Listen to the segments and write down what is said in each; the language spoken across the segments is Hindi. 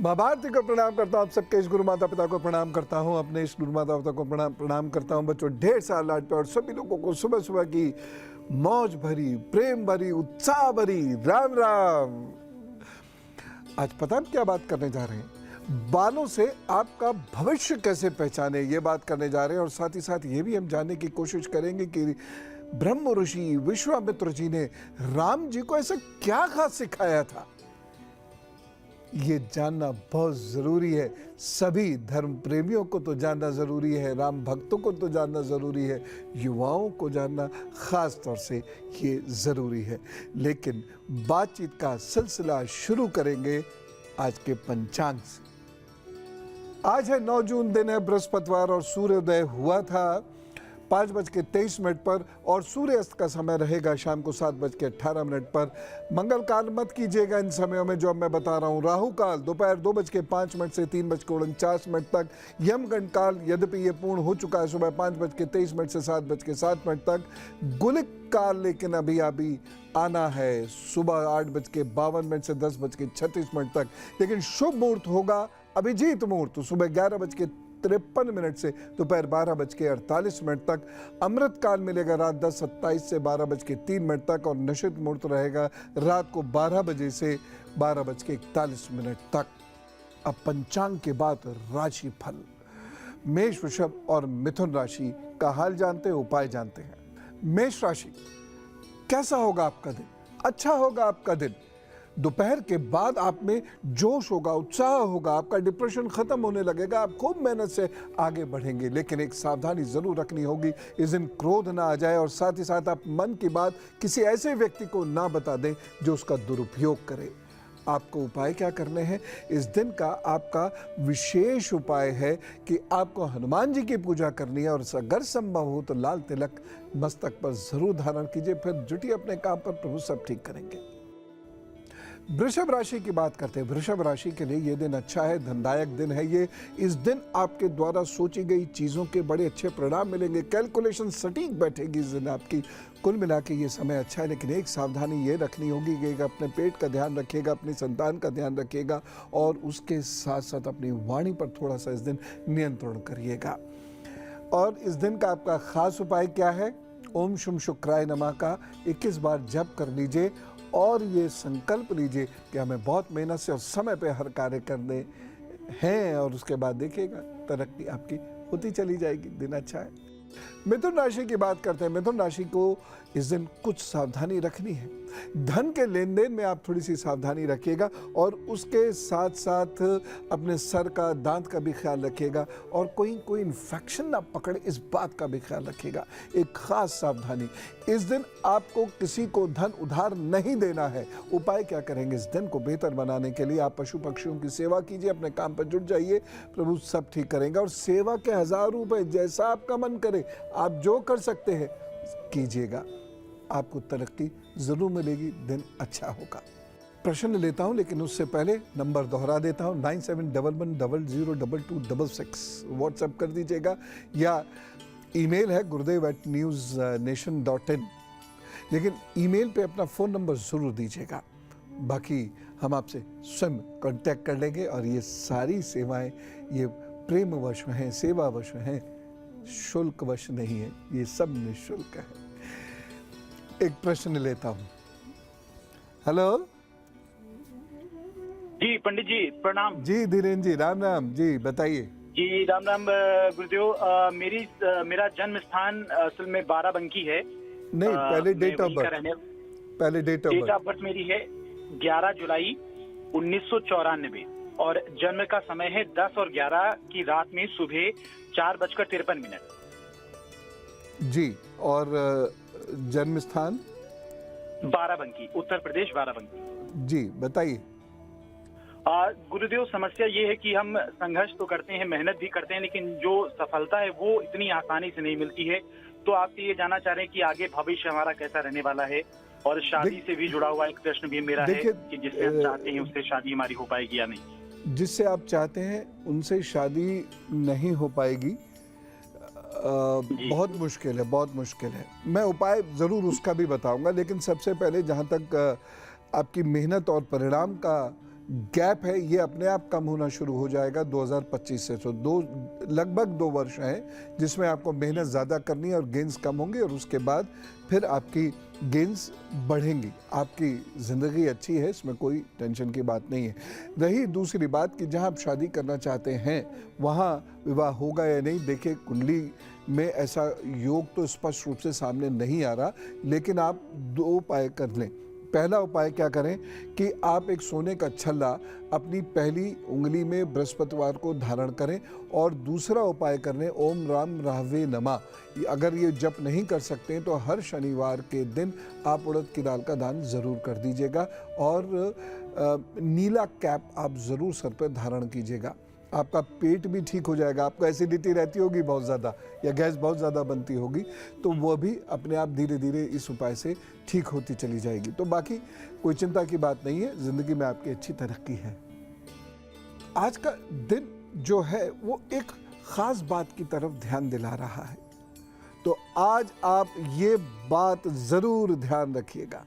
माँ भारती को प्रणाम करता हूँ, आप सबके इस गुरु माता पिता को प्रणाम करता हूँ, अपने इस गुरु माता पिता को प्रणाम करता हूँ। बच्चों, ढेर सारा लाड प्यार और सभी लोगों को सुबह सुबह की मौज भरी, प्रेम भरी, उत्साह भरी राम राम। आज पता है क्या बात करने जा रहे हैं? बालों से आपका भविष्य कैसे पहचाने, ये बात करने जा रहे हैं। और साथ ही साथ ये भी हम जानने की कोशिश करेंगे कि ब्रह्म ऋषि विश्वामित्र जी ने राम जी को ऐसा क्या खास सिखाया था। ये जानना बहुत ज़रूरी है। सभी धर्म प्रेमियों को तो जानना ज़रूरी है, राम भक्तों को तो जानना ज़रूरी है, युवाओं को जानना ख़ास तौर से ये ज़रूरी है। लेकिन बातचीत का सिलसिला शुरू करेंगे आज के पंचांग से। आज है 9 जून, दिन है बृहस्पतिवार और सूर्योदय हुआ था 5:23 पर और सूर्यास्त का समय रहेगा शाम को 7:18 पर। मंगल काल मत कीजिएगा इन समयों में जो अब मैं बता रहा हूँ। राहु काल दोपहर 2:05 से 3:49 तक। यमगंड काल यद्यपि ये पूर्ण हो चुका है सुबह 5:23 से 7:07 तक। गुलिक काल लेकिन अभी आना है सुबह 8:52 से 10:36 तक। लेकिन शुभ मुहूर्त होगा अभिजीत मुहूर्त सुबह 11:53 से दोपहर 12:48 तक। अमृत काल मिलेगा रात 10:27 से 12:03 तक और निश्चित मुहूर्त रहेगा रात को 12 बजे से 12:41 तक। अब पंचांग के बाद राशि फल, मेष, वृषभ और मिथुन राशि का हाल जानते हैं, उपाय जानते हैं। मेष राशि, कैसा होगा आपका दिन? अच्छा होगा आपका दिन। दोपहर के बाद आप में जोश होगा, उत्साह होगा, आपका डिप्रेशन खत्म होने लगेगा, आप खूब मेहनत से आगे बढ़ेंगे। लेकिन एक सावधानी जरूर रखनी होगी, इस दिन क्रोध ना आ जाए और साथ ही साथ आप मन की बात किसी ऐसे व्यक्ति को ना बता दें जो उसका दुरुपयोग करे। आपको उपाय क्या करने हैं? इस दिन का आपका विशेष उपाय है कि आपको हनुमान जी की पूजा करनी है और अगर संभव हो तो लाल तिलक मस्तक पर जरूर धारण कीजिए। फिर जुटिए अपने काम पर, प्रभु सब ठीक करेंगे। वृषभ राशि की बात करते हैं। वृषभ राशि के लिए ये दिन अच्छा है, धनदायक दिन है ये। इस दिन आपके द्वारा सोची गई चीज़ों के बड़े अच्छे परिणाम मिलेंगे, कैलकुलेशन सटीक बैठेगी इस दिन आपकी। कुल मिला के ये समय अच्छा है, लेकिन एक सावधानी ये रखनी होगी कि अपने पेट का ध्यान रखिएगा, अपनी संतान का ध्यान रखिएगा और उसके साथ साथ अपनी वाणी पर थोड़ा सा इस दिन नियंत्रण करिएगा। और इस दिन का आपका खास उपाय क्या है? ओम शुम शुक्राय नमः का 21 बार जप कर लीजिए और ये संकल्प लीजिए कि हमें बहुत मेहनत से और समय पे हर कार्य करने हैं और उसके बाद देखिएगा तरक्की आपकी होती चली जाएगी। दिन अच्छा है। मिथुन राशि की बात करते हैं। मिथुन राशि को इस दिन कुछ सावधानी रखनी है। धन के लेन देन में आप थोड़ी सी सावधानी रखिएगा और उसके साथ साथ अपने सर का, दांत का भी ख्याल रखिएगा और कोई इन्फेक्शन ना पकड़े, इस बात का भी ख्याल रखिएगा। एक खास सावधानी, इस दिन आपको किसी को धन उधार नहीं देना है। उपाय क्या करेंगे? इस दिन को बेहतर बनाने के लिए आप पशु पक्षियों की सेवा कीजिए, अपने काम पर जुट जाइए, प्रभु सब ठीक करेंगे। और सेवा के 1000 रुपये जैसा आपका मन करे, आप जो कर सकते हैं कीजिएगा, आपको तरक्की जरूर मिलेगी। दिन अच्छा होगा। प्रश्न लेता हूं लेकिन उससे पहले नंबर दोहरा देता हूं 9711002266। व्हाट्सएप कर दीजिएगा या ईमेल है gurudev@newsnation.in। लेकिन ईमेल पे अपना फ़ोन नंबर ज़रूर दीजिएगा। बाकी हम आपसे स्वयं कांटेक्ट कर लेंगे और ये सारी सेवाएं ये प्रेमवश हैं, सेवावश हैं, शुल्कवश नहीं है, ये सब निःशुल्क है। एक प्रश्न लेता हूं। हेलो जी पंडित जी प्रणाम। जी धीरेन्द्र जी, राम राम जी, बताइए। जी राम राम गुरुदेव। मेरा जन्म स्थान असल में बाराबंकी है। नहीं, पहले डेट ऑफ बर्थ। पहले डेट ऑफ बर्थ मेरी है 11 जुलाई 1994 और जन्म का समय है 10 और 11 की रात में सुबह 4:53 जी। और जन्म स्थान? बाराबंकी, उत्तर प्रदेश, बाराबंकी। जी बताइए। गुरुदेव, समस्या ये है कि हम संघर्ष तो करते हैं, मेहनत भी करते हैं, लेकिन जो सफलता है वो इतनी आसानी से नहीं मिलती है। तो आपसे ये जानना चाह रहे हैं कि आगे भविष्य हमारा कैसा रहने वाला है। और शादी से भी जुड़ा हुआ एक प्रश्न भी मेरा है कि जिससे हम चाहते हैं उससे शादी हमारी हो पाएगी या नहीं। जिससे आप चाहते हैं उनसे शादी नहीं हो पाएगी। बहुत मुश्किल है, बहुत मुश्किल है। मैं उपाय ज़रूर उसका भी बताऊंगा, लेकिन सबसे पहले जहाँ तक आपकी मेहनत और परिणाम का गैप है ये अपने आप कम होना शुरू हो जाएगा 2025 से। तो लगभग 2 वर्ष हैं जिसमें आपको मेहनत ज़्यादा करनी है और गेंस कम होंगे, और उसके बाद फिर आपकी गेंस बढ़ेंगी। आपकी ज़िंदगी अच्छी है, इसमें कोई टेंशन की बात नहीं है। रही दूसरी बात कि जहां आप शादी करना चाहते हैं वहां विवाह होगा या नहीं, देखिए कुंडली में ऐसा योग तो स्पष्ट रूप से सामने नहीं आ रहा, लेकिन आप 2 उपाय कर लें। पहला उपाय क्या करें कि आप एक सोने का छल्ला अपनी पहली उंगली में बृहस्पतिवार को धारण करें, और दूसरा उपाय करने ओम राम राहवे नमः। अगर ये जप नहीं कर सकते हैं तो हर शनिवार के दिन आप उड़द की दाल का दान ज़रूर कर दीजिएगा, और नीला कैप आप ज़रूर सर पर धारण कीजिएगा। आपका पेट भी ठीक हो जाएगा। आपको एसिडिटी रहती होगी बहुत ज़्यादा, या गैस बहुत ज़्यादा बनती होगी, तो वो भी अपने आप धीरे धीरे इस उपाय से ठीक होती चली जाएगी। तो बाकी कोई चिंता की बात नहीं है, ज़िंदगी में आपकी अच्छी तरक्की है। आज का दिन जो है वो एक ख़ास बात की तरफ ध्यान दिला रहा है, तो आज आप ये बात ज़रूर ध्यान रखिएगा।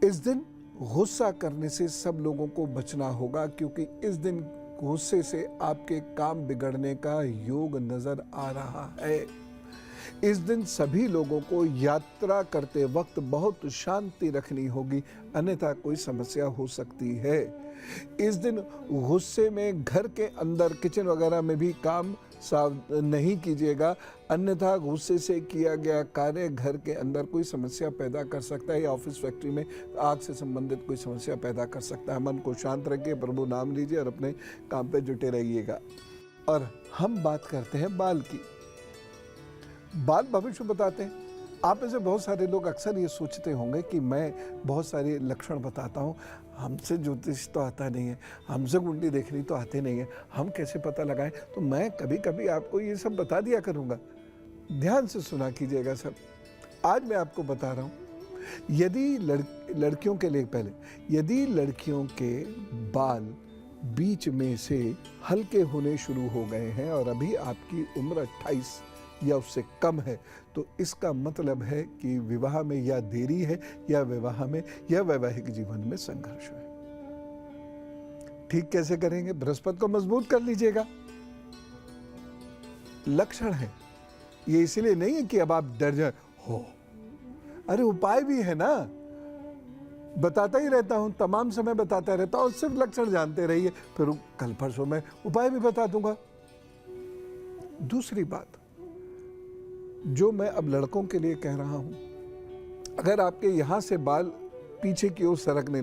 इस दिन गुस्सा करने से सब लोगों को बचना होगा, क्योंकि इस दिन गुस्से से आपके काम बिगड़ने का योग नजर आ रहा है। इस दिन सभी लोगों को यात्रा करते वक्त बहुत शांति रखनी होगी, अन्यथा कोई समस्या हो सकती है। इस दिन गुस्से में घर के अंदर किचन वगैरह में भी काम नहीं कीजिएगा, अन्यथा गुस्से से किया गया कार्य घर के अंदर कोई समस्या पैदा कर सकता है, या ऑफिस फैक्ट्री में आग से संबंधित कोई समस्या पैदा कर सकता है। मन को शांत रखिए, प्रभु नाम लीजिए और अपने काम पे जुटे रहिएगा। और हम बात करते हैं बाल की। बाल भविष्य बताते हैं। आप में से बहुत सारे लोग अक्सर ये सोचते होंगे कि मैं बहुत सारे लक्षण बताता हूँ, हमसे ज्योतिष तो आता नहीं है, हमसे कुंडली देखनी तो आते नहीं है, हम कैसे पता लगाएं। तो मैं कभी कभी आपको ये सब बता दिया करूँगा, ध्यान से सुना कीजिएगा सब। आज मैं आपको बता रहा हूँ, यदि लड़कियों के लिए पहले, यदि लड़कियों के बाल बीच में से हल्के होने शुरू हो गए हैं और अभी आपकी उम्र 28 या उससे कम है, तो इसका मतलब है कि विवाह में या देरी है, या विवाह में या वैवाहिक जीवन में संघर्ष है। ठीक कैसे करेंगे? बृहस्पति को मजबूत कर लीजिएगा। लक्षण है ये, इसलिए नहीं है कि अब आप डर जाए हो, अरे उपाय भी है ना, बताता ही रहता हूं, तमाम समय बताता रहता हूं, सिर्फ लक्षण जानते रहिए, फिर कल परसों मैं उपाय भी बता दूंगा। दूसरी बात जो मैं अब लड़कों के लिए कह रहा हूं, अगर आपके यहां से बाल पीछे की ओर सरकने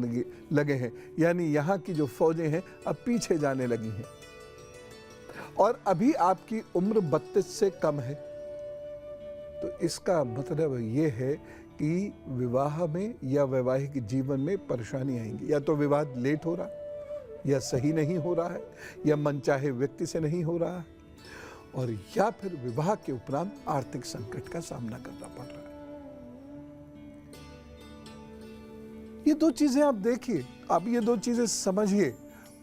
लगे हैं, यानी यहां की जो फौजें हैं अब पीछे जाने लगी हैं, और अभी आपकी उम्र 32 से कम है, तो इसका मतलब ये है कि विवाह में या वैवाहिक जीवन में परेशानी आएंगी। या तो विवाह लेट हो रहा, या सही नहीं हो रहा है, या मनचाहे व्यक्ति से नहीं हो रहा है, और या फिर विवाह के उपरांत आर्थिक संकट का सामना करना पड़ रहा है। ये 2 चीजें आप देखिए, आप ये 2 चीजें समझिए।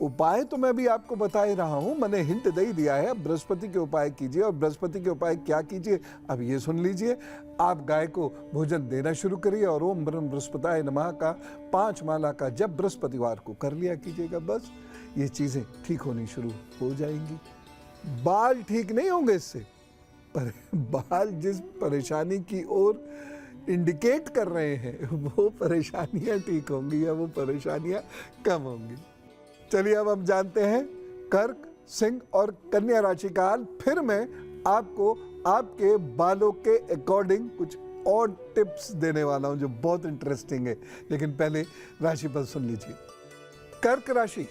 उपाय तो मैं भी आपको बता ही रहा हूं, मैंने हिंट दे ही दिया है। बृहस्पति के उपाय कीजिए, और बृहस्पति के उपाय क्या कीजिए अब ये सुन लीजिए। आप गाय को भोजन देना शुरू करिए, और ओम ब्रह्म बृहस्पताय नमः का 5 माला का जब बृहस्पतिवार को कर लिया कीजिएगा। बस ये चीजें ठीक होनी शुरू हो जाएंगी। बाल ठीक नहीं होंगे इससे, पर बाल जिस परेशानी की ओर इंडिकेट कर रहे हैं वो परेशानियां ठीक होंगी, या वो परेशानियां कम होंगी। चलिए अब हम जानते हैं कर्क, सिंह और कन्या राशि का हाल। फिर मैं आपको आपके बालों के अकॉर्डिंग कुछ और टिप्स देने वाला हूं जो बहुत इंटरेस्टिंग है, लेकिन पहले राशि पर सुन लीजिए। कर्क राशि,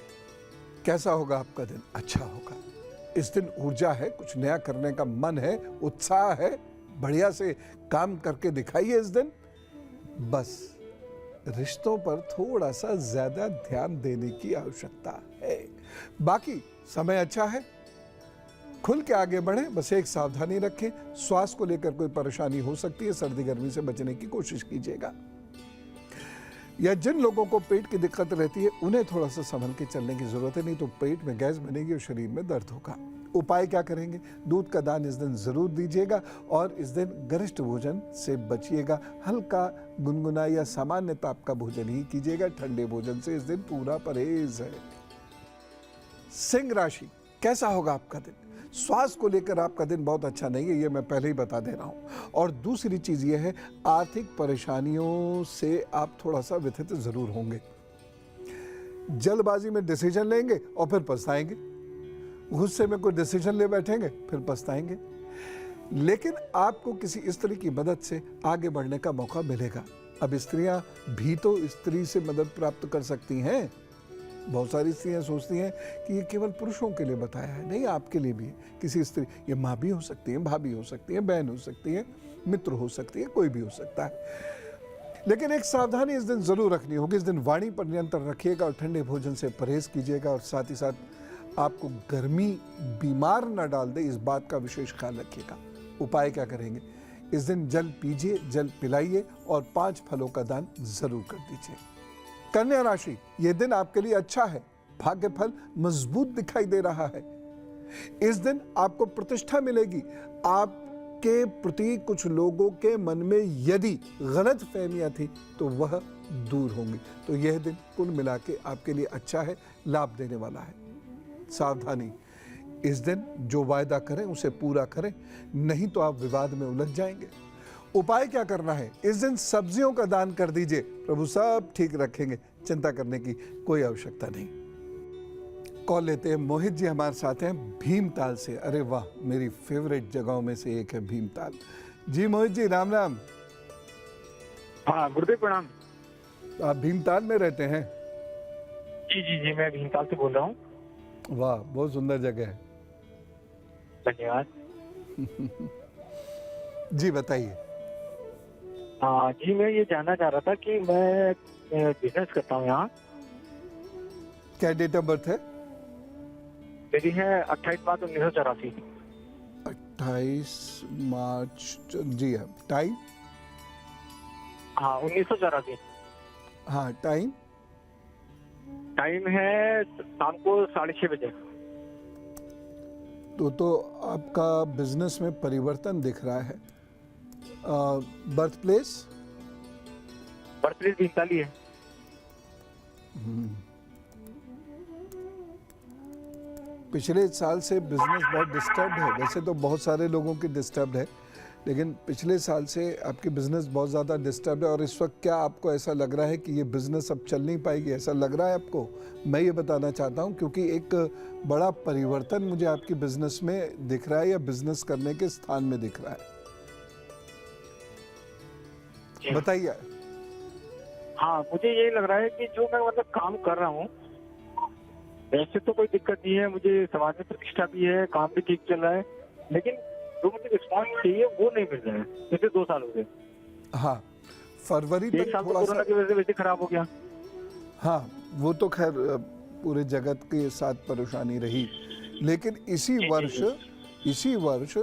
कैसा होगा आपका दिन? अच्छा होगा। इस दिन ऊर्जा है, कुछ नया करने का मन है, उत्साह है, बढ़िया से काम करके दिखाइए इस दिन। बस रिश्तों पर थोड़ा सा ज्यादा ध्यान देने की आवश्यकता है। बाकी समय अच्छा है, खुल के आगे बढ़े, बस एक सावधानी रखें, स्वास्थ्य को लेकर कोई परेशानी हो सकती है, सर्दी गर्मी से बचने की कोशिश कीजिएगा। या जिन लोगों को पेट की दिक्कत रहती है उन्हें थोड़ा सा संभल के चलने की जरूरत है, नहीं तो पेट में गैस बनेगी और शरीर में दर्द होगा। उपाय क्या करेंगे? दूध का दान इस दिन जरूर दीजिएगा, और इस दिन गरिष्ठ भोजन से बचिएगा। हल्का गुनगुना या सामान्य ताप का भोजन ही कीजिएगा, ठंडे भोजन से इस दिन पूरा परहेज है। सिंह राशि, कैसा होगा आपका दिन? स्वास्थ्य को लेकर आपका दिन बहुत अच्छा नहीं है, ये मैं पहले ही बता दे रहा हूं। और दूसरी चीज ये है, आर्थिक परेशानियों से आप थोड़ा सा व्यथित जरूर होंगे। जल्दबाजी में डिसीजन लेंगे और फिर पछताएंगे, गुस्से में कोई डिसीजन ले बैठेंगे फिर पछताएंगे। लेकिन आपको किसी स्त्री की मदद से आगे बढ़ने का मौका मिलेगा। अब स्त्रियां भी तो स्त्री से मदद प्राप्त कर सकती हैं। बहुत सारी स्त्रियां सोचती हैं कि ये केवल पुरुषों के लिए बताया है, नहीं, आपके लिए भी है। किसी स्त्री, ये माँ भी हो सकती है, भाभी हो सकती है, बहन हो सकती है, मित्र हो सकती है, कोई भी हो सकता है। लेकिन एक सावधानी इस दिन जरूर रखनी होगी। इस दिन वाणी पर नियंत्रण रखिएगा और ठंडे भोजन से परहेज कीजिएगा, और साथ ही साथ आपको गर्मी बीमार न डाल दे, इस बात का विशेष ख्याल रखिएगा। उपाय क्या करेंगे? इस दिन जल पीजिए, जल पिलाइए और 5 फलों का दान जरूर कर दीजिए। कन्या राशि, यह दिन आपके लिए अच्छा है। भाग्य फल मजबूत दिखाई दे रहा है। इस दिन आपको प्रतिष्ठा मिलेगी। आपके प्रति कुछ लोगों के मन में यदि गलत फहमियां थी तो वह दूर होंगी। तो यह दिन कुल मिला के आपके लिए अच्छा है, लाभ देने वाला है। सावधानी, इस दिन जो वायदा करें उसे पूरा करें, नहीं तो आप विवाद में उलझ जाएंगे। उपाय क्या करना है? इस दिन सब्जियों का दान कर दीजिए, प्रभु सब ठीक रखेंगे, चिंता करने की कोई आवश्यकता नहीं। कॉल लेते हैं। मोहित जी हमारे साथ हैं भीमताल से। अरे वाह, मेरी फेवरेट जगहों में से एक है भीमताल। जी मोहित जी, राम राम। हाँ, गुरुदेव प्रणाम। आप भीमताल में रहते हैं? जी जी जी, मैं भीमताल से बोल रहा हूँ। वाह, बहुत सुंदर जगह है। धन्यवाद। जी बताइए। हाँ जी, मैं ये जानना चाह रहा था कि मैं बिजनेस करता हूँ यहाँ। क्या डेट ऑफ बर्थ है? मेरी है 28 मार्च 1984। 28 मार्च, जी हाँ। टाइम? हाँ, 1984। हाँ, टाइम? टाइम है शाम को 6:30 बजे। तो आपका बिजनेस में परिवर्तन दिख रहा है। Birth place? Birth place Bhimtal ही है। पिछले साल से बिजनेस बहुत डिस्टर्ब है। वैसे तो बहुत सारे लोगों की डिस्टर्ब है, लेकिन पिछले साल से आपकी बिजनेस बहुत ज़्यादा डिस्टर्ब है। और इस वक्त क्या आपको ऐसा लग रहा है कि ये बिजनेस अब चल नहीं पाएगी? ऐसा लग रहा है आपको? मैं ये बताना चाहता हूँ, क्योंकि एक बड़ा परिवर्तन मुझे आपकी बिजनेस में दिख रहा है, या बिजनेस करने के स्थान में दिख रहा है। बताइए। हाँ, मुझे ये लग रहा है कि जो मैं मतलब काम कर रहा हूँ, वैसे तो कोई दिक्कत नहीं है, मुझे समाज में प्रतिष्ठा भी है, काम भी ठीक चल रहा है, लेकिन जो मुझे रिस्पॉन्स चाहिए वो नहीं मिल रहा है। पिछले 2 साल हो गए। हाँ, फरवरी एक तक साल तो थोड़ा कोरोना सा, की वजह से वैसे खराब हो गया। हाँ वो तो खैर पूरे जगत के साथ परेशानी रही। लेकिन इसी वर्ष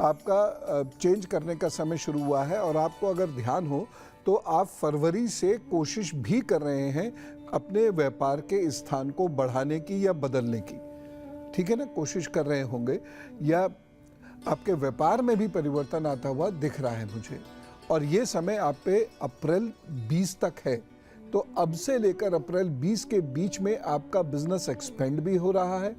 आपका चेंज करने का समय शुरू हुआ है, और आपको अगर ध्यान हो तो आप फरवरी से कोशिश भी कर रहे हैं अपने व्यापार के स्थान को बढ़ाने की या बदलने की। ठीक है ना? कोशिश कर रहे होंगे, या आपके व्यापार में भी परिवर्तन आता हुआ दिख रहा है मुझे। और ये समय आप पे अप्रैल 20 तक है। तो अब से लेकर अप्रैल 20 के बीच में आपका बिजनेस एक्सपेंड भी हो रहा है,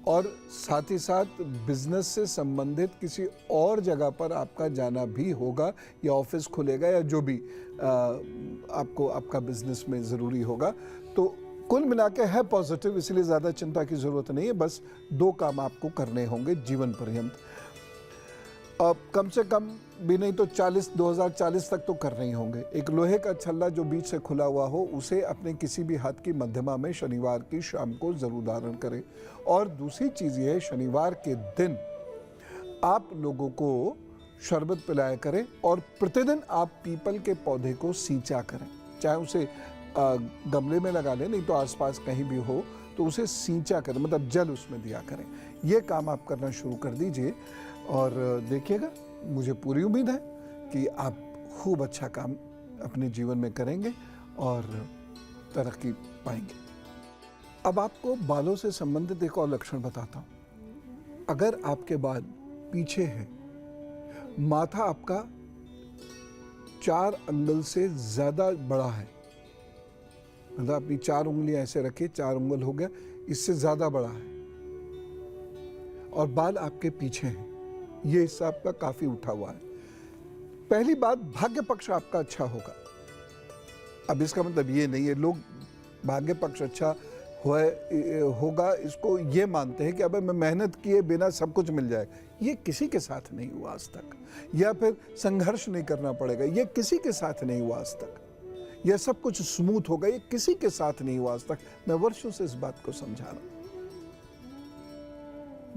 और साथ ही साथ बिजनेस से संबंधित किसी और जगह पर आपका जाना भी होगा, या ऑफिस खुलेगा, या जो भी आपको आपका बिजनेस में ज़रूरी होगा। तो कुल मिला के है पॉजिटिव, इसलिए ज़्यादा चिंता की ज़रूरत नहीं है। बस 2 काम आपको करने होंगे जीवन पर्यंत। अब कम से कम भी नहीं तो 2040 तक तो करने ही होंगे। एक लोहे का छल्ला जो बीच से खुला हुआ हो, उसे अपने किसी भी हाथ की मध्यमा में शनिवार की शाम को जरूर धारण करें। और दूसरी चीज़ ये है, शनिवार के दिन आप लोगों को शरबत पिलाया करें, और प्रतिदिन आप पीपल के पौधे को सींचा करें। चाहे उसे गमले में लगा लें, नहीं तो आसपास कहीं भी हो तो उसे सींचा करें, मतलब जल उसमें दिया करें। ये काम आप करना शुरू कर दीजिए, और देखिएगा, मुझे पूरी उम्मीद है कि आप खूब अच्छा काम अपने जीवन में करेंगे और तरक्की पाएंगे। अब आपको बालों से संबंधित एक और लक्षण बताता हूं। अगर आपके बाल पीछे हैं, माथा आपका 4 अंगुल से ज्यादा बड़ा है, मतलब अपनी 4 उंगलियां ऐसे रखिए, 4 उंगल हो गया, इससे ज्यादा बड़ा है, और बाल आपके पीछे हैं, ये हिस्सा आपका काफी उठा हुआ है। पहली बात, भाग्य पक्ष आपका अच्छा होगा। अब इसका मतलब ये नहीं है लोग भाग्य पक्ष अच्छा होगा इसको ये मानते हैं कि अब मैं मेहनत किए बिना सब कुछ मिल जाए। ये किसी के साथ नहीं हुआ आज तक, या फिर संघर्ष नहीं करना पड़ेगा, ये किसी के साथ नहीं हुआ आज तक, यह सब कुछ स्मूथ होगा, ये किसी के साथ नहीं हुआ आज तक। मैं वर्षों से इस बात को समझा रहा हूं।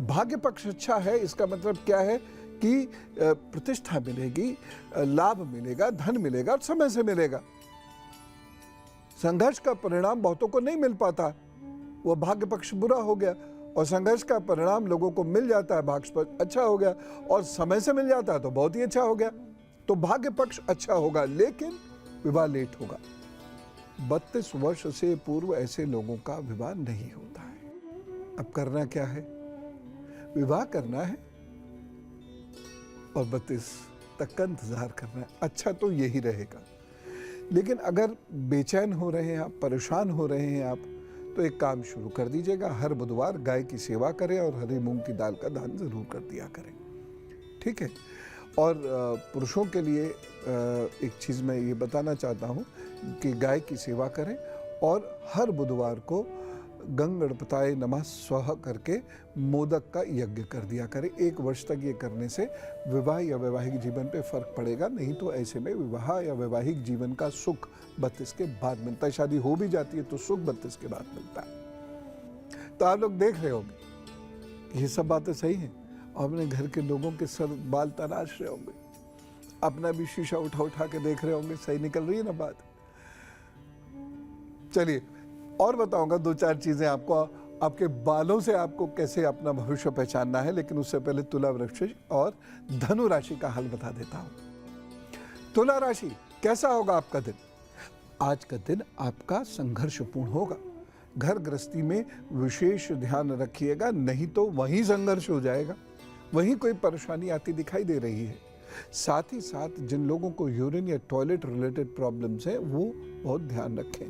भाग्य पक्ष अच्छा है, इसका मतलब क्या है कि प्रतिष्ठा मिलेगी, लाभ मिलेगा, धन मिलेगा और समय से मिलेगा। संघर्ष का परिणाम बहुतों को नहीं मिल पाता, वो भाग्य पक्ष बुरा हो गया, और संघर्ष का परिणाम लोगों को मिल जाता है, भाग्य पक्ष अच्छा हो गया, और समय से मिल जाता है तो बहुत ही अच्छा हो गया। तो भाग्य पक्ष अच्छा होगा, लेकिन विवाह लेट होगा। 32 वर्ष से पूर्व ऐसे लोगों का विवाह नहीं होता है। अब करना क्या है? विवाह करना है और 32 तक का इंतजार करना है। अच्छा तो यही रहेगा। लेकिन अगर बेचैन हो रहे हैं आप, परेशान हो रहे हैं आप, तो एक काम शुरू कर दीजिएगा। हर बुधवार गाय की सेवा करें और हरी मूंग की दाल का दान जरूर कर दिया करें, ठीक है। और पुरुषों के लिए एक चीज़ मैं ये बताना चाहता हूँ कि गाय की सेवा करें और हर बुधवार को गंगणपताय नमः स्वः करके मोदक का यज्ञ कर दिया करें। 1 वर्ष तक ये करने से विवाह या वैवाहिक जीवन पे फर्क पड़ेगा। नहीं तो ऐसे में विवाह या वैवाहिक जीवन का सुख 32 के बाद मिलता है। शादी हो भी जाती है तो सुख 32 के बाद मिलता है। तो आप लोग देख रहे होंगे ये सब बातें सही हैं, और अपने घर के लोगों के सर बाल तराश रहे होंगे, अपना भी शीशा उठा उठा के देख रहे होंगे, सही निकल रही है ना बात। चलिए और बताऊंगा 2-4 चीजें आपको, आपके बालों से आपको कैसे अपना भविष्य पहचानना है। लेकिन उससे पहले तुला, वृश्चिक और धनु राशि का हाल बता देता हूं। तुला राशि, कैसा होगा आपका दिन? आज का दिन आपका संघर्षपूर्ण होगा। घर गृहस्थी में विशेष ध्यान रखिएगा, नहीं तो वहीं संघर्ष हो जाएगा, वहीं कोई परेशानी आती दिखाई दे रही है। साथ ही साथ जिन लोगों को यूरिन या टॉयलेट रिलेटेड प्रॉब्लम्स है वो बहुत ध्यान रखें।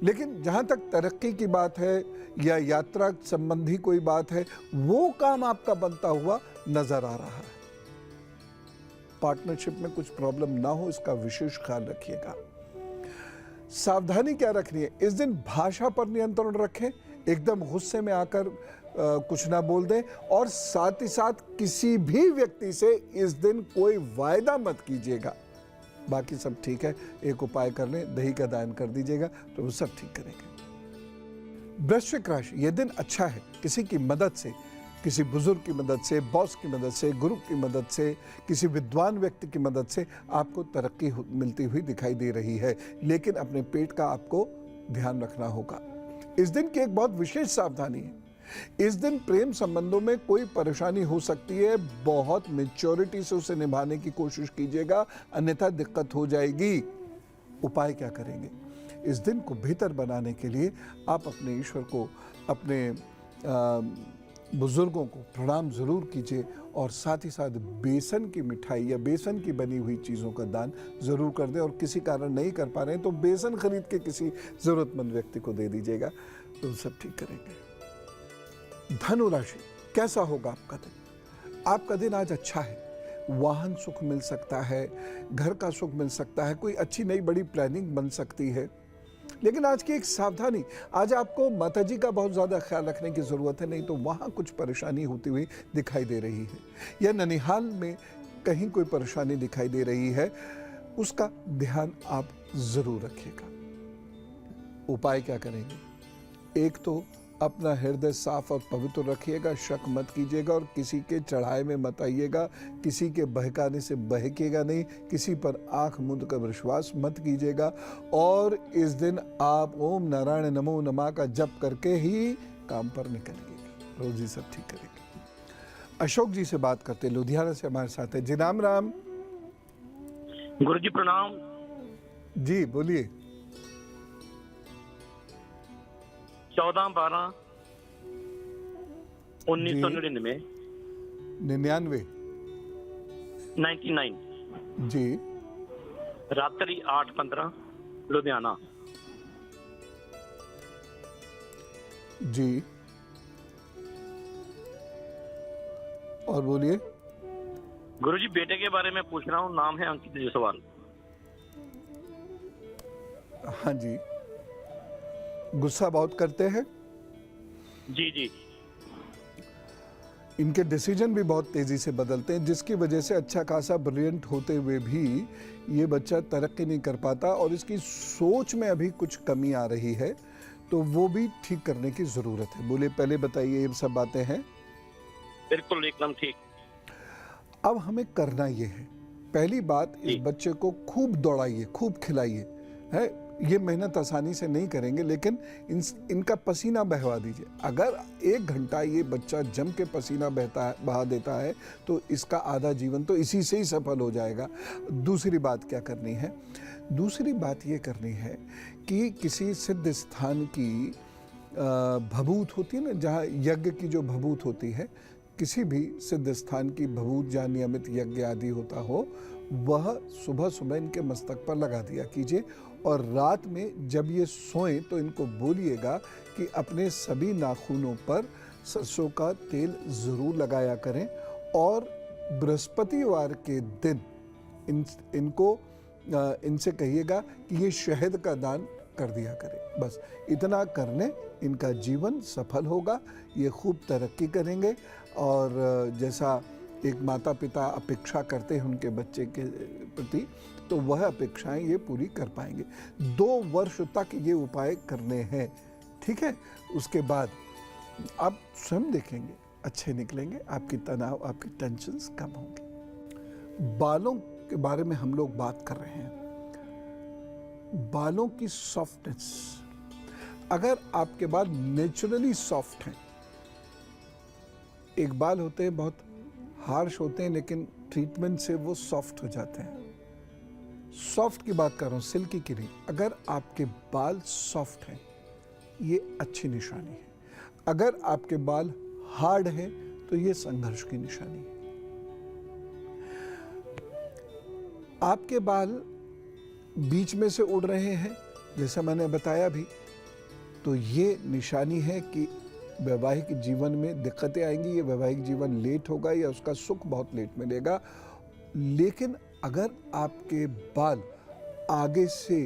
लेकिन जहां तक तरक्की की बात है या यात्रा संबंधी कोई बात है, वो काम आपका बनता हुआ नजर आ रहा है। पार्टनरशिप में कुछ प्रॉब्लम ना हो, इसका विशेष ख्याल रखिएगा। सावधानी क्या रखनी है? इस दिन भाषा पर नियंत्रण रखें, एकदम गुस्से में आकर कुछ ना बोल दें, और साथ ही साथ किसी भी व्यक्ति से इस दिन कोई वायदा मत कीजिएगा। बाकी सब ठीक है। एक उपाय कर लें, दही का दान कर दीजिएगा तो वो सब ठीक करेंगे। वृश्चिक राशि, यह दिन अच्छा है। किसी की मदद से, किसी बुजुर्ग की मदद से, बॉस की मदद से, गुरु की मदद से, किसी विद्वान व्यक्ति की मदद से आपको तरक्की मिलती हुई दिखाई दे रही है। लेकिन अपने पेट का आपको ध्यान रखना होगा। इस दिन की एक बहुत विशेष सावधानी है। इस दिन प्रेम संबंधों में कोई परेशानी हो सकती है, बहुत मैच्योरिटी से उसे निभाने की कोशिश कीजिएगा, अन्यथा दिक्कत हो जाएगी। उपाय क्या करेंगे? इस दिन को बेहतर बनाने के लिए आप अपने ईश्वर को, अपने बुजुर्गों को प्रणाम जरूर कीजिए, और साथ ही साथ बेसन की मिठाई या बेसन की बनी हुई चीज़ों का दान जरूर कर दें। और किसी कारण नहीं कर पा रहे हैं तो बेसन खरीद के किसी जरूरतमंद व्यक्ति को दे दीजिएगा, तो सब ठीक करेंगे। धनु राशि, कैसा होगा आपका दिन? आपका दिन आज अच्छा है। वाहन सुख मिल सकता है, घर का सुख मिल सकता है, कोई अच्छी नई बड़ी प्लानिंग बन सकती है। लेकिन आज की एक सावधानी, आज आपको माताजी का बहुत ज्यादा ख्याल रखने की जरूरत है, नहीं तो वहां कुछ परेशानी होती हुई दिखाई दे रही है, या ननिहाल में कहीं कोई परेशानी दिखाई दे रही है, उसका ध्यान आप जरूर रखिएगा। उपाय क्या करेंगे? एक तो अपना हृदय साफ और पवित्र रखिएगा, शक मत कीजिएगा और किसी के चढ़ाए में मत आइएगा, किसी के बहकाने से बहकेगा नहीं, किसी पर आंख मूंद कर विश्वास मत कीजिएगा। और इस दिन आप ओम नारायण नमो नमः का जप करके ही काम पर निकलिएगा, रोज ही सब ठीक करेंगे। अशोक जी से बात करते, लुधियाना से हमारे साथ है जी। राम राम। गुरु जी प्रणाम जी, बोलिए। 14/12/1999 99 जी, रात्रि 8:15 लुधियाना जी। और बोलिए। गुरुजी बेटे के बारे में पूछ रहा हूँ, नाम है अंकित जायसवाल। हाँ जी, गुस्सा बहुत करते हैं, जी जी। इनके डिसीजन भी बहुत तेजी से बदलते हैं, जिसकी वजह से अच्छा खासा ब्रिलियंट होते हुए भी ये बच्चा तरक्की नहीं कर पाता और इसकी सोच में अभी कुछ कमी आ रही है, तो वो भी ठीक करने की जरूरत है। बोले पहले बताइए, ये सब बातें हैं। बिल्कुल एकदम ठीक। अब हमें करना ये है, पहली बात, इस जी। बच्चे को खूब दौड़ाइए, खूब खिलाइए। है, ये मेहनत आसानी से नहीं करेंगे, लेकिन इनका पसीना बहवा दीजिए। अगर 1 घंटा ये बच्चा जम के पसीना बहा देता है तो इसका आधा जीवन तो इसी से ही सफल हो जाएगा। दूसरी बात क्या करनी है? दूसरी बात ये करनी है कि किसी सिद्ध स्थान की भभूत होती है ना, जहाँ यज्ञ की जो भभूत होती है, किसी भी सिद्ध स्थान की भभूत जहाँ नियमित यज्ञ आदि होता हो, वह सुबह सुबह इनके मस्तक पर लगा दिया कीजिए। और रात में जब ये सोएं तो इनको बोलिएगा कि अपने सभी नाखूनों पर सरसों का तेल ज़रूर लगाया करें, और बृहस्पतिवार के दिन इनसे कहिएगा कि ये शहद का दान कर दिया करें। बस इतना करने इनका जीवन सफल होगा, ये खूब तरक्की करेंगे। और जैसा एक माता पिता अपेक्षा करते हैं उनके बच्चे के प्रति, तो वह अपेक्षाएं ये पूरी कर पाएंगे। 2 वर्ष तक ये उपाय करने हैं, ठीक है? उसके बाद आप स्वयं देखेंगे अच्छे निकलेंगे, आपकी तनाव, आपकी टेंशन्स कम होंगे। बालों के बारे में हम लोग बात कर रहे हैं। बालों की सॉफ्टनेस, अगर आपके बाल नेचुरली सॉफ्ट हैं, एक बाल होते हैं बहुत हार्श होते हैं, लेकिन ट्रीटमेंट से वो सॉफ्ट हो जाते हैं। सॉफ्ट की बात कर रहा हूँ, सिल्की की नहीं। अगर आपके बाल सॉफ्ट हैं, ये अच्छी निशानी है। अगर आपके बाल हार्ड हैं, तो ये संघर्ष की निशानी है। आपके बाल बीच में से उड़ रहे हैं, जैसा मैंने बताया भी, तो ये निशानी है कि वैवाहिक जीवन में दिक्कतें आएंगी, ये वैवाहिक जीवन लेट होगा या उसका सुख बहुत लेट मिलेगा। लेकिन अगर आपके बाल आगे से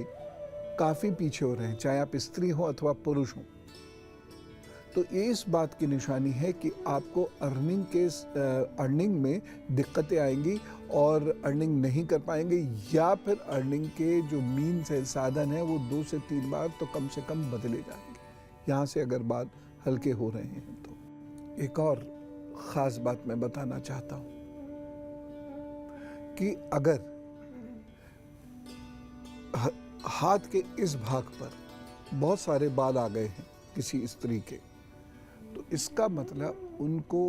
काफ़ी पीछे हो रहे हैं, चाहे आप स्त्री हो अथवा पुरुष हो, तो ये इस बात की निशानी है कि आपको अर्निंग में दिक्कतें आएंगी और अर्निंग नहीं कर पाएंगे, या फिर अर्निंग के जो मीन्स है, साधन है, वो 2 से 3 बार तो कम से कम बदले जाएंगे। यहाँ से अगर बात हल्के हो रहे हैं तो एक और ख़ास बात मैं बताना चाहता हूँ कि अगर हाथ के इस भाग पर बहुत सारे बाल आ गए हैं किसी स्त्री के, तो इसका मतलब उनको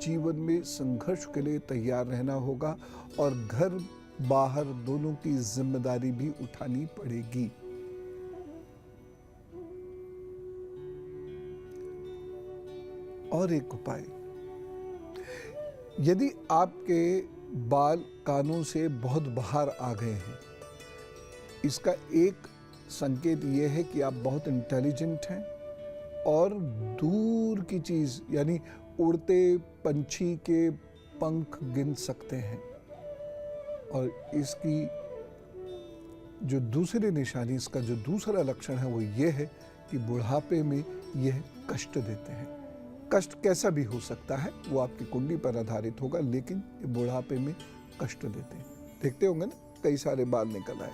जीवन में संघर्ष के लिए तैयार रहना होगा और घर बाहर दोनों की जिम्मेदारी भी उठानी पड़ेगी। और एक उपाय, यदि आपके बाल कानों से बहुत बाहर आ गए हैं, इसका एक संकेत यह है कि आप बहुत इंटेलिजेंट हैं और दूर की चीज़, यानी उड़ते पंछी के पंख गिन सकते हैं। और इसकी जो दूसरी निशानी, इसका जो दूसरा लक्षण है, वो ये है कि बुढ़ापे में यह कष्ट देते हैं। कष्ट कैसा भी हो सकता है, वो आपकी कुंडली पर आधारित होगा, लेकिन ये बुढ़ापे में कष्ट देते हैं। देखते होंगे ना, कई सारे बाल निकल आए।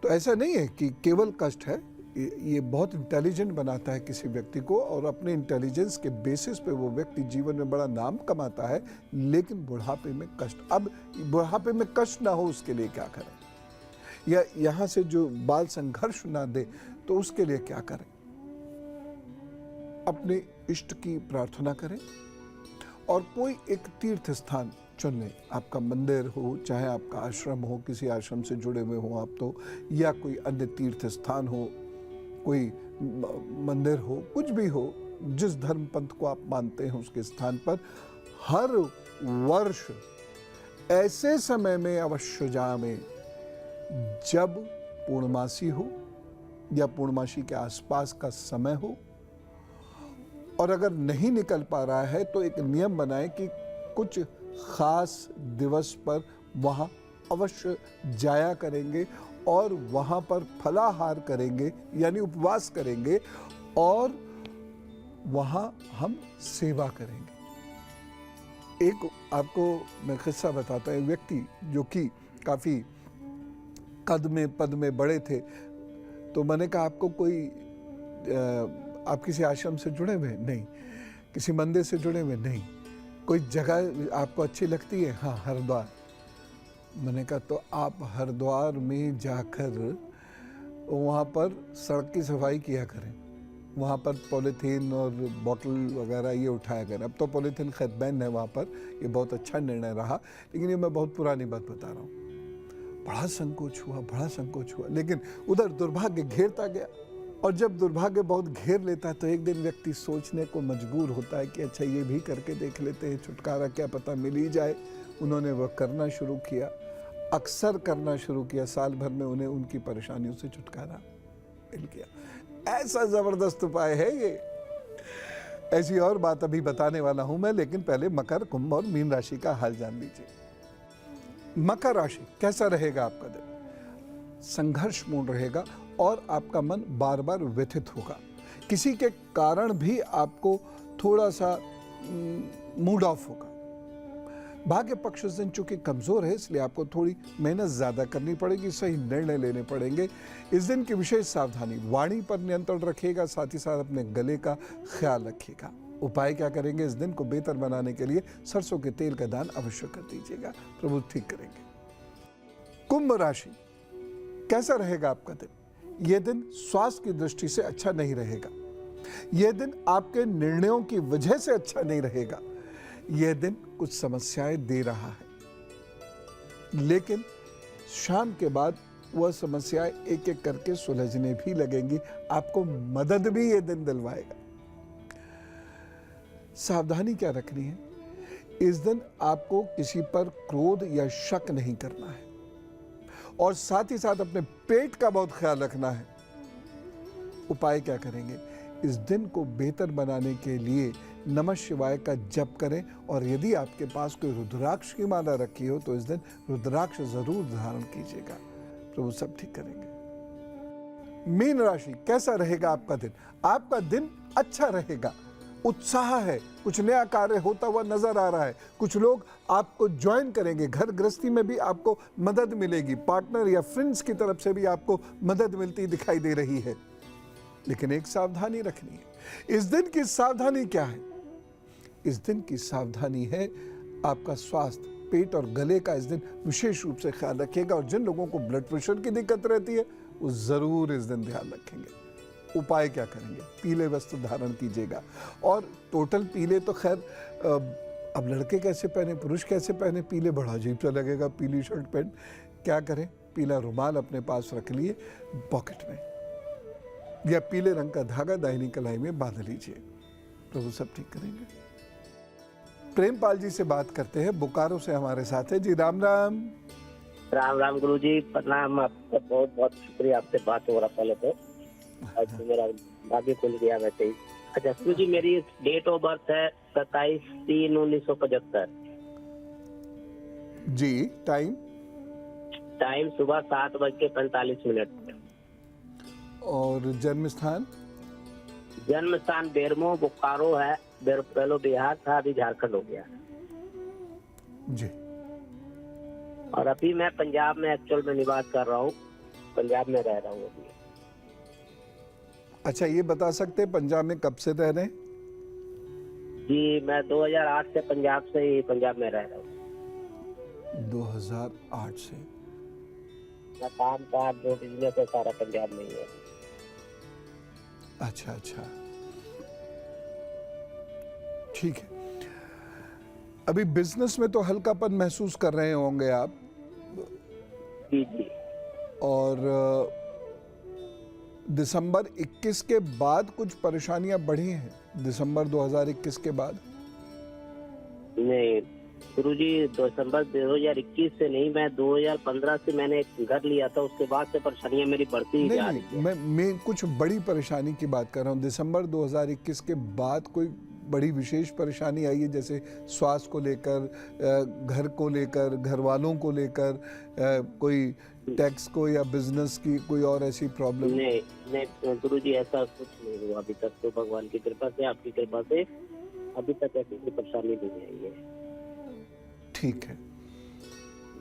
तो ऐसा नहीं है कि केवल कष्ट है, ये बहुत इंटेलिजेंट बनाता है किसी व्यक्ति को, और अपने इंटेलिजेंस के बेसिस पे वो व्यक्ति जीवन में बड़ा नाम कमाता है, लेकिन बुढ़ापे में कष्ट। अब बुढ़ापे में कष्ट ना हो, उसके लिए क्या करें? या यहाँ से जो बाल संघर्ष ना दे, तो उसके लिए क्या करें? अपने इष्ट की प्रार्थना करें और कोई एक तीर्थ स्थान चुन लें। आपका मंदिर हो, चाहे आपका आश्रम हो, किसी आश्रम से जुड़े हुए हो आप तो, या कोई अन्य तीर्थ स्थान हो, कोई मंदिर हो, कुछ भी हो, जिस धर्म पंथ को आप मानते हैं उसके स्थान पर हर वर्ष ऐसे समय में अवश्य जाएं जब पूर्णमासी हो या पूर्णमासी के आसपास का समय हो, और अगर नहीं निकल पा रहा है तो एक नियम बनाएं कि कुछ खास दिवस पर वहाँ अवश्य जाया करेंगे और वहाँ पर फलाहार करेंगे, यानी उपवास करेंगे और वहाँ हम सेवा करेंगे। एक आपको मैं किस्सा बताता हूँ। एक व्यक्ति जो कि काफ़ी कद में पद में बड़े थे, तो मैंने कहा आपको कोई आप किसी आश्रम से जुड़े हुए? नहीं। किसी मंदिर से जुड़े हुए? नहीं। कोई जगह आपको अच्छी लगती है? हाँ, हरिद्वार। मैंने कहा तो आप हरिद्वार में जाकर वहाँ पर सड़क की सफाई किया करें, वहाँ पर पॉलीथीन और बोतल वगैरह ये उठाया करें। अब तो पॉलीथीन खैर बैन है वहाँ पर, ये बहुत अच्छा निर्णय रहा, लेकिन ये मैं बहुत पुरानी बात बता रहा हूँ। बड़ा संकोच हुआ, लेकिन उधर दुर्भाग्य घेरता गया, और जब दुर्भाग्य बहुत घेर लेता है तो एक दिन व्यक्ति सोचने को मजबूर होता है कि अच्छा ये भी करके देख लेते हैं, छुटकारा क्या पता मिल ही जाए। उन्होंने वह करना शुरू किया, अक्सर करना शुरू किया। साल भर में उन्हें उनकी परेशानियों से छुटकारा मिल गया। ऐसा जबरदस्त उपाय है ये। ऐसी और बात अभी बताने वाला हूं मैं, लेकिन पहले मकर, कुंभ और मीन राशि का हाल जान लीजिए। मकर राशि, कैसा रहेगा आपका दिन? संघर्षपूर्ण रहेगा और आपका मन बार बार व्यथित होगा। किसी के कारण भी आपको थोड़ा सा मूड ऑफ होगा। भाग्य पक्ष उस दिन चूंकि कमजोर है, इसलिए आपको थोड़ी मेहनत ज्यादा करनी पड़ेगी, सही निर्णय लेने पड़ेंगे। इस दिन की विशेष सावधानी, वाणी पर नियंत्रण रखिएगा, साथ ही साथ अपने गले का ख्याल रखिएगा। उपाय क्या करेंगे? इस दिन को बेहतर बनाने के लिए सरसों के तेल का दान अवश्य कर दीजिएगा, प्रभु ठीक करेंगे। कुंभ राशि, कैसा रहेगा आपका दिन? यह दिन स्वास्थ्य की दृष्टि से अच्छा नहीं रहेगा। यह दिन आपके निर्णयों की वजह से अच्छा नहीं रहेगा। यह दिन कुछ समस्याएं दे रहा है, लेकिन शाम के बाद वह समस्याएं एक एक करके सुलझने भी लगेंगी। आपको मदद भी यह दिन दिलवाएगा। सावधानी क्या रखनी है? इस दिन आपको किसी पर क्रोध या शक नहीं करना है, और साथ ही साथ अपने पेट का बहुत ख्याल रखना है। उपाय क्या करेंगे? इस दिन को बेहतर बनाने के लिए नमः शिवाय का जप करें, और यदि आपके पास कोई रुद्राक्ष की माला रखी हो तो इस दिन रुद्राक्ष जरूर धारण कीजिएगा, प्रभु सब ठीक करेंगे। मीन राशि, कैसा रहेगा आपका दिन? आपका दिन अच्छा रहेगा, उत्साह है, कुछ नया कार्य होता हुआ नजर आ रहा है। कुछ लोग आपको ज्वाइन करेंगे, घर गृहस्थी में भी आपको मदद मिलेगी, पार्टनर या फ्रेंड्स की तरफ से भी आपको मदद मिलती दिखाई दे रही है। लेकिन एक सावधानी रखनी है। इस दिन की सावधानी क्या है? इस दिन की सावधानी है आपका स्वास्थ्य, पेट और गले का इस दिन विशेष रूप से ख्याल रखिएगा। और जिन लोगों को ब्लड प्रेशर की दिक्कत रहती है वो जरूर इस दिन ध्यान रखेंगे। उपाय क्या करेंगे? पीले वस्त्र धारण कीजिएगा, और टोटल पीले तो खैर अब लड़के कैसे पहने, पुरुष कैसे पहने पीले, बड़ा अजीब सा लगेगा पीली शर्ट पैंट। क्या करें? पीला रुमाल अपने पास रख लिए पॉकेट में, या पीले रंग का धागा दाहिनी कलाई में बांध लीजिए, प्रभु सब ठीक करेंगे। प्रेमपाल जी से बात करते हैं, बोकारो से हमारे साथ है जी। राम राम। राम राम गुरु जी, प्रणाम। आपका बहुत बहुत शुक्रिया, आपसे बात हो रहा पहले तो। आज तो मेरा भाग्य खुल गया वैसे ही। अच्छा गुरु जी, मेरी डेट ऑफ बर्थ है 27/3/1975। जी। टाइम सुबह 7:45। और जन्म स्थान? बेरमो बोकारो है। पहले बिहार था, अभी झारखंड हो गया जी। और अभी मैं पंजाब में एक्चुअल में निवास कर रहा हूँ, पंजाब में रह रहा हूँ अभी। अच्छा, ये बता सकते हैं पंजाब में कब से रह रहे हैं? जी, मैं 2008 से पंजाब में रह रहा हूँ। 2008 से? मैं काम का जो बिजनेस है सारा पंजाब में ही है। अच्छा, ठीक है। अभी बिजनेस में तो हल्कापन महसूस कर रहे होंगे आप? जी। और दिसंबर 21 के बाद कुछ परेशानियां बढ़ी हैं? दिसंबर 2021 के बाद? नहीं, गुरुजी दिसंबर 2021 से नहीं, मैं 2015 से मैंने एक घर लिया था, उसके बाद से परेशानियां मेरी बढ़ती ही जा रही नहीं, है। मैं कुछ बड़ी परेशानी की बात कर रहा हूँ। दिसंबर 2021 के बाद कोई बड़ी विशेष परेशानी आई है, जैसे स्वास्थ्य को लेकर, घर को लेकर, घर वालों को लेकर, कोई टैक्स को या बिजनेस की कोई और ऐसी प्रॉब्लम? नहीं नहीं गुरुजी, ऐसा कुछ नहीं हुआ अभी तक, तो भगवान की कृपा से, आपकी कृपा से अभी तक ऐसी कोई परेशानी नहीं आई है। ठीक है,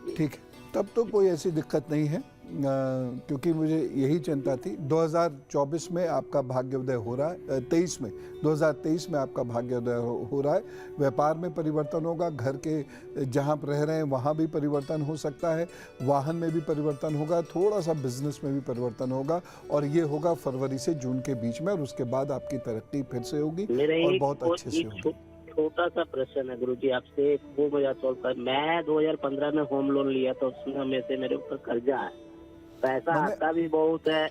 ठीक है, तब तो कोई ऐसी दिक्कत नहीं है, क्योंकि मुझे यही चिंता थी। 2024 में आपका भाग्योदय हो रहा है, 2023 में आपका भाग्योदय हो रहा है। व्यापार में परिवर्तन होगा, घर के जहाँ आप रह रहे हैं वहाँ भी परिवर्तन हो सकता है, वाहन में भी परिवर्तन होगा, थोड़ा सा बिजनेस में भी परिवर्तन होगा, और ये होगा फरवरी से जून के बीच में, और उसके बाद आपकी तरक्की फिर से होगी और बहुत अच्छे से होगी। छोटा सा प्रश्न है गुरुजी आपसे, वो मुझे सॉल्व कर। मैं 2015 में होम लोन लिया था, उसमें में से मेरे ऊपर कर्जा है, पैसा आता भी बहुत है,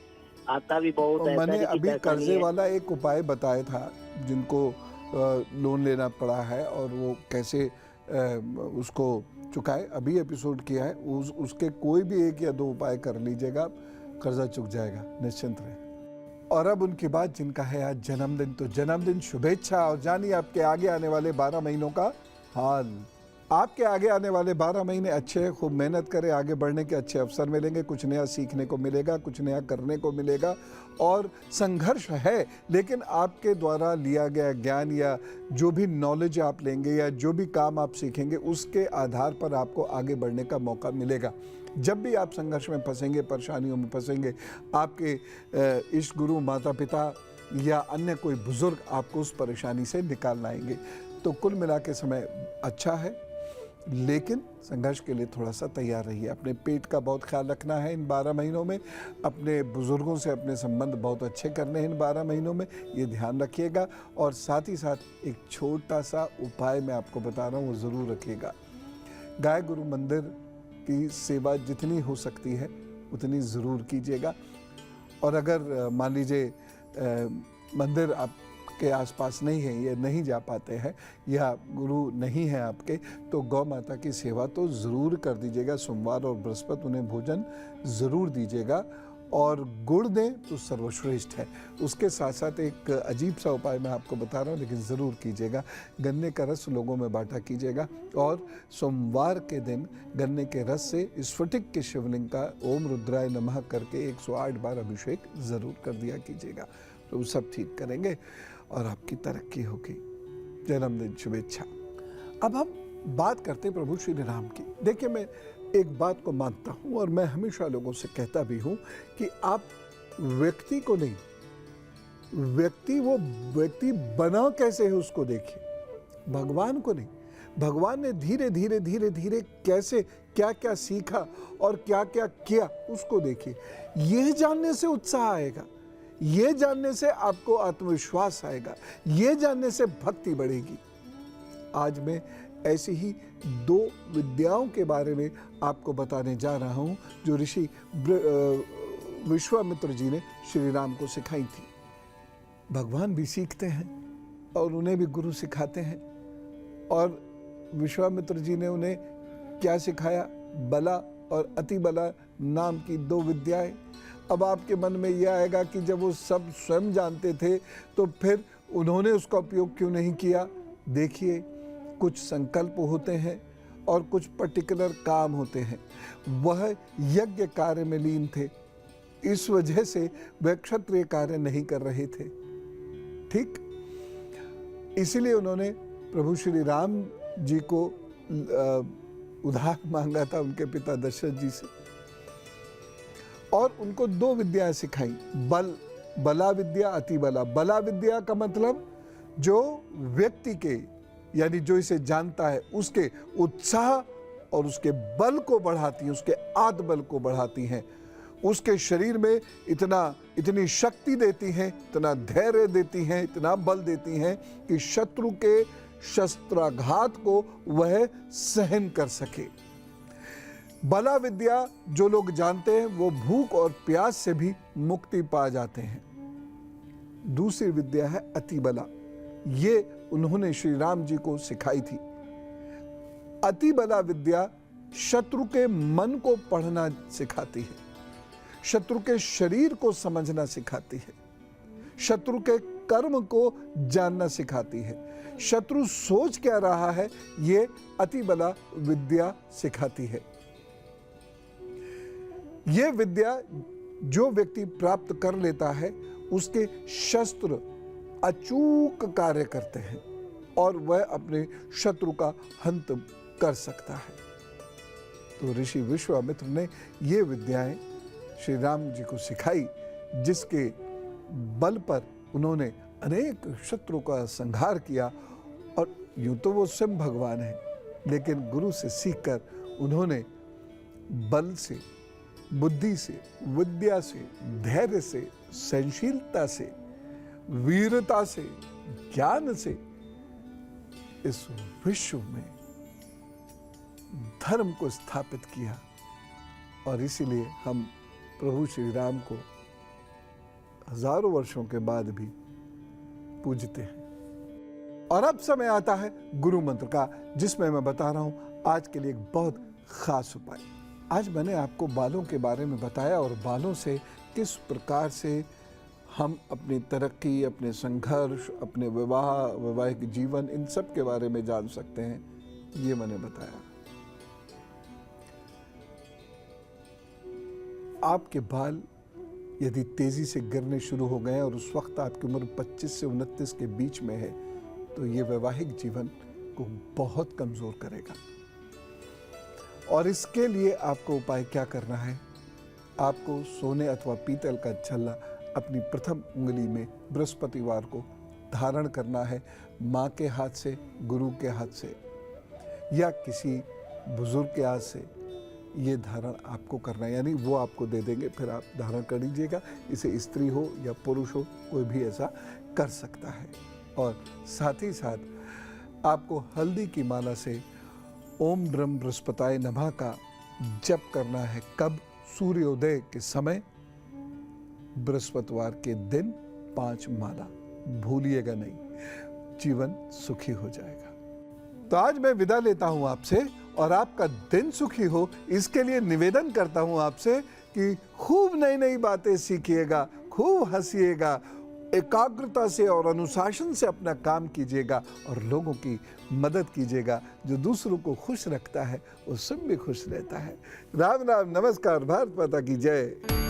मैंने अभी कर्जे वाला एक उपाय बताया था जिनको लोन लेना पड़ा है और वो कैसे उसको चुकाए, अभी एपिसोड किया है, उसके कोई भी 1 या 2 उपाय कर लीजिएगा, कर्जा चुक जाएगा, निश्चिंत रहे। और अब उनकी बात जिनका है आज जन्मदिन, तो जन्मदिन शुभेच्छा, और जानिए आपके आगे आने वाले 12 महीनों का हाल। आपके आगे आने वाले 12 महीने अच्छे, खूब मेहनत करें, आगे बढ़ने के अच्छे अवसर मिलेंगे, कुछ नया सीखने को मिलेगा, कुछ नया करने को मिलेगा, और संघर्ष है, लेकिन आपके द्वारा लिया गया ज्ञान या जो भी नॉलेज आप लेंगे या जो भी काम आप सीखेंगे, उसके आधार पर आपको आगे बढ़ने का मौका मिलेगा। जब भी आप संघर्ष में फंसेंगे, परेशानियों में फंसेंगे, आपके इष्ट गुरु, माता पिता या अन्य कोई बुजुर्ग आपको उस परेशानी से निकाल लाएंगे। तो कुल मिला के समय अच्छा है, लेकिन संघर्ष के लिए थोड़ा सा तैयार रहिए। अपने पेट का बहुत ख्याल रखना है इन 12 महीनों में, अपने बुजुर्गों से अपने संबंध बहुत अच्छे करने हैं इन 12 महीनों में, ये ध्यान रखिएगा। और साथ ही साथ एक छोटा सा उपाय मैं आपको बता रहा हूँ, वो ज़रूर रखिएगा। गाय गुरु मंदिर की सेवा जितनी हो सकती है उतनी ज़रूर कीजिएगा। और अगर मान लीजिए मंदिर आपके आसपास नहीं है, ये नहीं जा पाते हैं या गुरु नहीं है आपके, तो गौ माता की सेवा तो ज़रूर कर दीजिएगा। सोमवार और बृहस्पति उन्हें भोजन ज़रूर दीजिएगा, और गुड़ दें तो सर्वश्रेष्ठ है। उसके साथ साथ एक अजीब सा उपाय मैं आपको बता रहा हूँ, लेकिन ज़रूर कीजिएगा। गन्ने का रस लोगों में बांटा कीजिएगा, और सोमवार के दिन गन्ने के रस से स्फटिक के शिवलिंग का ओम रुद्राय नमः करके 108 बार अभिषेक ज़रूर कर दिया कीजिएगा, तो वो सब ठीक करेंगे और आपकी तरक्की होगी। जन्मदिन शुभेच्छा। अब हम बात करते हैं प्रभु श्री राम की। देखिए, मैं एक बात को मानता हूँ और मैं हमेशा लोगों से कहता भी हूँ कि आप व्यक्ति को नहीं, वो व्यक्ति बना कैसे है उसको देखिए, भगवान को नहीं। भगवान ने धीरे धीरे धीरे धीरे कैसे क्या क्या सीखा और क्या क्या किया उसको देखिए। यह जानने से उत्साह आएगा, ये जानने से आपको आत्मविश्वास आएगा, ये जानने से भक्ति बढ़ेगी। आज मैं ऐसी ही 2 विद्याओं के बारे में आपको बताने जा रहा हूं जो ऋषि विश्वामित्र जी ने श्री राम को सिखाई थी। भगवान भी सीखते हैं और उन्हें भी गुरु सिखाते हैं, और विश्वामित्र जी ने उन्हें क्या सिखाया? बला और अति बला नाम की 2 विद्याएं। अब आपके मन में यह आएगा कि जब वो सब स्वयं जानते थे तो फिर उन्होंने उसका उपयोग क्यों नहीं किया? देखिए, कुछ संकल्प होते हैं और कुछ पर्टिकुलर काम होते हैं। वह यज्ञ कार्य में लीन थे, इस वजह से वह क्षत्रिय कार्य नहीं कर रहे थे। ठीक, इसीलिए उन्होंने प्रभु श्री राम जी को उधार मांगा था उनके पिता दशरथ जी से, और उनको 2 विद्याएं सिखाई, बला विद्या, अति बला। बला विद्या का मतलब जो व्यक्ति के, यानी जो इसे जानता है, उसके उत्साह और उसके बल को बढ़ाती हैं, उसके आत्मबल को बढ़ाती हैं, उसके शरीर में इतनी शक्ति देती हैं, इतना धैर्य देती हैं, इतना बल देती हैं कि शत्रु के शस्त्राघात को वह सहन कर सके। बला विद्या जो लोग जानते हैं वो भूख और प्यास से भी मुक्ति पा जाते हैं। दूसरी विद्या है अति बला, ये उन्होंने श्री राम जी को सिखाई थी। अति बला विद्या शत्रु के मन को पढ़ना सिखाती है, शत्रु के शरीर को समझना सिखाती है, शत्रु के कर्म को जानना सिखाती है, शत्रु सोच क्या रहा है ये अति बला विद्या सिखाती है। ये विद्या जो व्यक्ति प्राप्त कर लेता है उसके शस्त्र अचूक कार्य करते हैं और वह अपने शत्रु का अंत कर सकता है। तो ऋषि विश्वामित्र ने ये विद्याएं श्री राम जी को सिखाई, जिसके बल पर उन्होंने अनेक शत्रु का संहार किया। और यूं तो वो स्वयं भगवान है, लेकिन गुरु से सीखकर उन्होंने बल से, बुद्धि से, विद्या से, धैर्य से, सहनशीलता से, वीरता से, ज्ञान से इस विश्व में धर्म को स्थापित किया। और इसीलिए हम प्रभु श्री राम को हजारों वर्षों के बाद भी पूजते हैं। और अब समय आता है गुरु मंत्र का, जिसमें मैं बता रहा हूं आज के लिए एक बहुत खास उपाय। आज मैंने आपको बालों के बारे में बताया और बालों से किस प्रकार से हम अपनी तरक्की, अपने संघर्ष, अपने विवाह, वैवाहिक जीवन, इन सब के बारे में जान सकते हैं, ये मैंने बताया। आपके बाल यदि तेजी से गिरने शुरू हो गए और उस वक्त आपकी उम्र 25 से 29 के बीच में है, तो ये वैवाहिक जीवन को बहुत कमजोर करेगा। और इसके लिए आपको उपाय क्या करना है? आपको सोने अथवा पीतल का छल्ला अपनी प्रथम उंगली में बृहस्पतिवार को धारण करना है, माँ के हाथ से, गुरु के हाथ से या किसी बुजुर्ग के हाथ से ये धारण आपको करना है। यानी वो आपको दे देंगे, फिर आप धारण कर लीजिएगा। इसे स्त्री हो या पुरुष हो, कोई भी ऐसा कर सकता है। और साथ ही साथ आपको हल्दी की माला से ओम ब्रह्म बृहस्पताय नमः का जप करना है। कब? सूर्योदय के समय, बृहस्पतिवार के दिन 5 माला, भूलिएगा नहीं, जीवन सुखी हो जाएगा। तो आज मैं विदा लेता हूं आपसे, और आपका दिन सुखी हो इसके लिए निवेदन करता हूं आपसे कि खूब नई नई बातें सीखिएगा, खूब हंसिएगा, एकाग्रता से और अनुशासन से अपना काम कीजिएगा और लोगों की मदद कीजिएगा। जो दूसरों को खुश रखता है वो स्वयं भी खुश रहता है। राम राम, नमस्कार, भारत माता की जय।